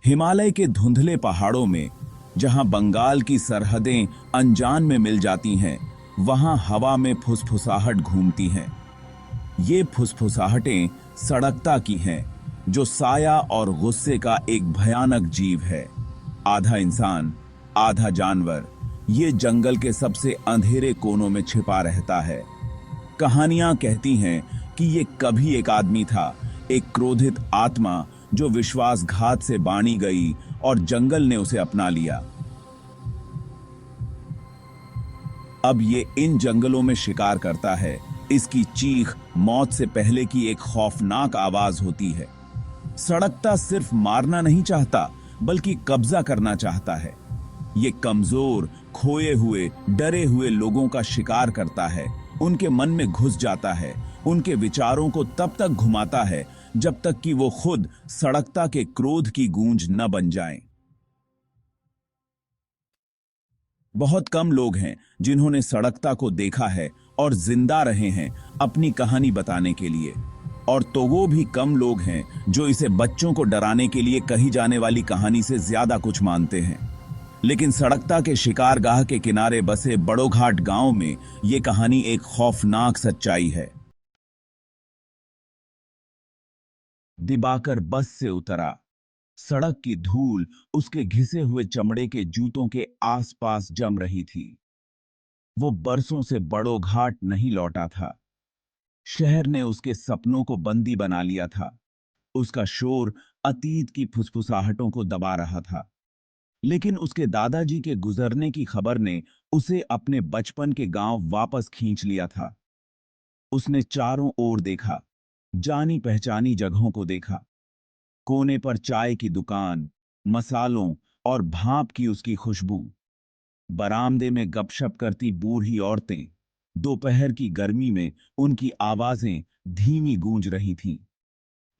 हिमालय के धुंधले पहाड़ों में, जहां बंगाल की सरहदें अनजान में मिल जाती हैं, वहां हवा में फुसफुसाहट घूमती हैं। ये फुसफुसाहटें सड़कता की हैं, जो साया और गुस्से का एक भयानक जीव है। आधा इंसान, आधा जानवर, ये जंगल के सबसे अंधेरे कोनों में छिपा रहता है। कहानियां कहती हैं कि ये कभी एक आदमी था, एक क्रोधित आत्मा जो विश्वासघात से बानी गई और जंगल ने उसे अपना लिया। अब ये इन जंगलों में शिकार करता है। इसकी चीख मौत से पहले की एक खौफनाक आवाज होती है। सड़कता सिर्फ मारना नहीं चाहता, बल्कि कब्जा करना चाहता है। ये कमजोर, खोए हुए, डरे हुए लोगों का शिकार करता है, उनके मन में घुस जाता है, उनके विचारों को तब तक घुमाता है जब तक कि वो खुद सड़कता के क्रोध की गूंज न बन जाएं। बहुत कम लोग हैं जिन्होंने सड़कता को देखा है और जिंदा रहे हैं अपनी कहानी बताने के लिए। और तो वो भी कम लोग हैं जो इसे बच्चों को डराने के लिए कही जाने वाली कहानी से ज्यादा कुछ मानते हैं। लेकिन सड़कता के शिकारगाह के किनारे बसे बड़ोघाट गांव में ये कहानी एक खौफनाक सच्चाई है। दिबाकर बस से उतरा। सड़क की धूल उसके घिसे हुए चमड़े के जूतों के आसपास जम रही थी। वो बरसों से बड़ोघाट नहीं लौटा था। शहर ने उसके सपनों को बंदी बना लिया था। उसका शोर अतीत की फुसफुसाहटों को दबा रहा था। लेकिन उसके दादाजी के गुजरने की खबर ने उसे अपने बचपन के गांव वापस खींच लिया था। उसने चारों ओर देखा, जानी पहचानी जगहों को देखा। कोने पर चाय की दुकान, मसालों और भाप की उसकी खुशबू, बरामदे में गपशप करती बूढ़ी औरतें, दोपहर की गर्मी में उनकी आवाजें धीमी गूंज रही थीं।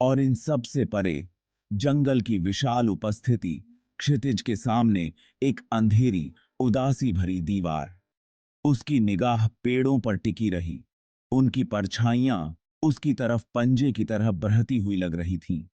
और इन सब से परे जंगल की विशाल उपस्थिति, क्षितिज के सामने एक अंधेरी, उदासी भरी दीवार। उसकी निगाह पेड़ों पर टिकी रही। उनकी परछाइयां उसकी तरफ पंजे की तरह बढ़ती हुई लग रही थीं।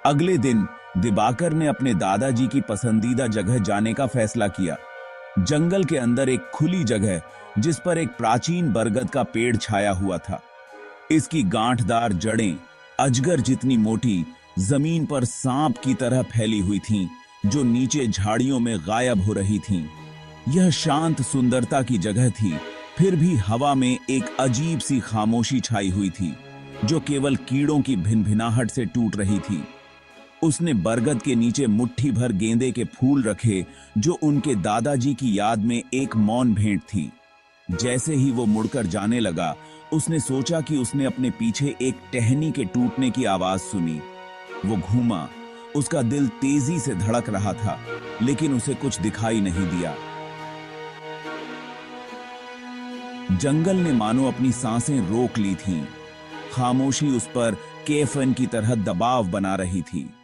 अगले दिन दिबाकर ने अपने दादाजी की पसंदीदा जगह जाने का फैसला किया। जंगल के अंदर एक खुली जगह, जिस पर एक प्राचीन बरगद का पेड़ छाया हुआ था। इसकी गांठदार जड़ें अजगर जितनी मोटी, जमीन पर सांप की तरह फैली हुई थीं, जो नीचे झाड़ियों में गायब हो रही थीं। यह शांत सुंदरता की जगह थी, फिर भी हवा में एक अजीब सी खामोशी छाई हुई थी, जो केवल कीड़ों की भिनभिनाहट से टूट रही थी। उसने बरगद के नीचे मुट्ठी भर गेंदे के फूल रखे, जो उनके दादाजी की याद में एक मौन भेंट थी। जैसे ही वो मुड़कर जाने लगा, उसने सोचा कि उसने अपने पीछे एक टहनी के टूटने की आवाज सुनी। वो घूमा। उसका दिल तेजी से धड़क रहा था, लेकिन उसे कुछ दिखाई नहीं दिया। जंगल ने मानो अपनी सांसें रोक ली थीं। खामोशी उस पर केफन की तरह दबाव बना रही थी।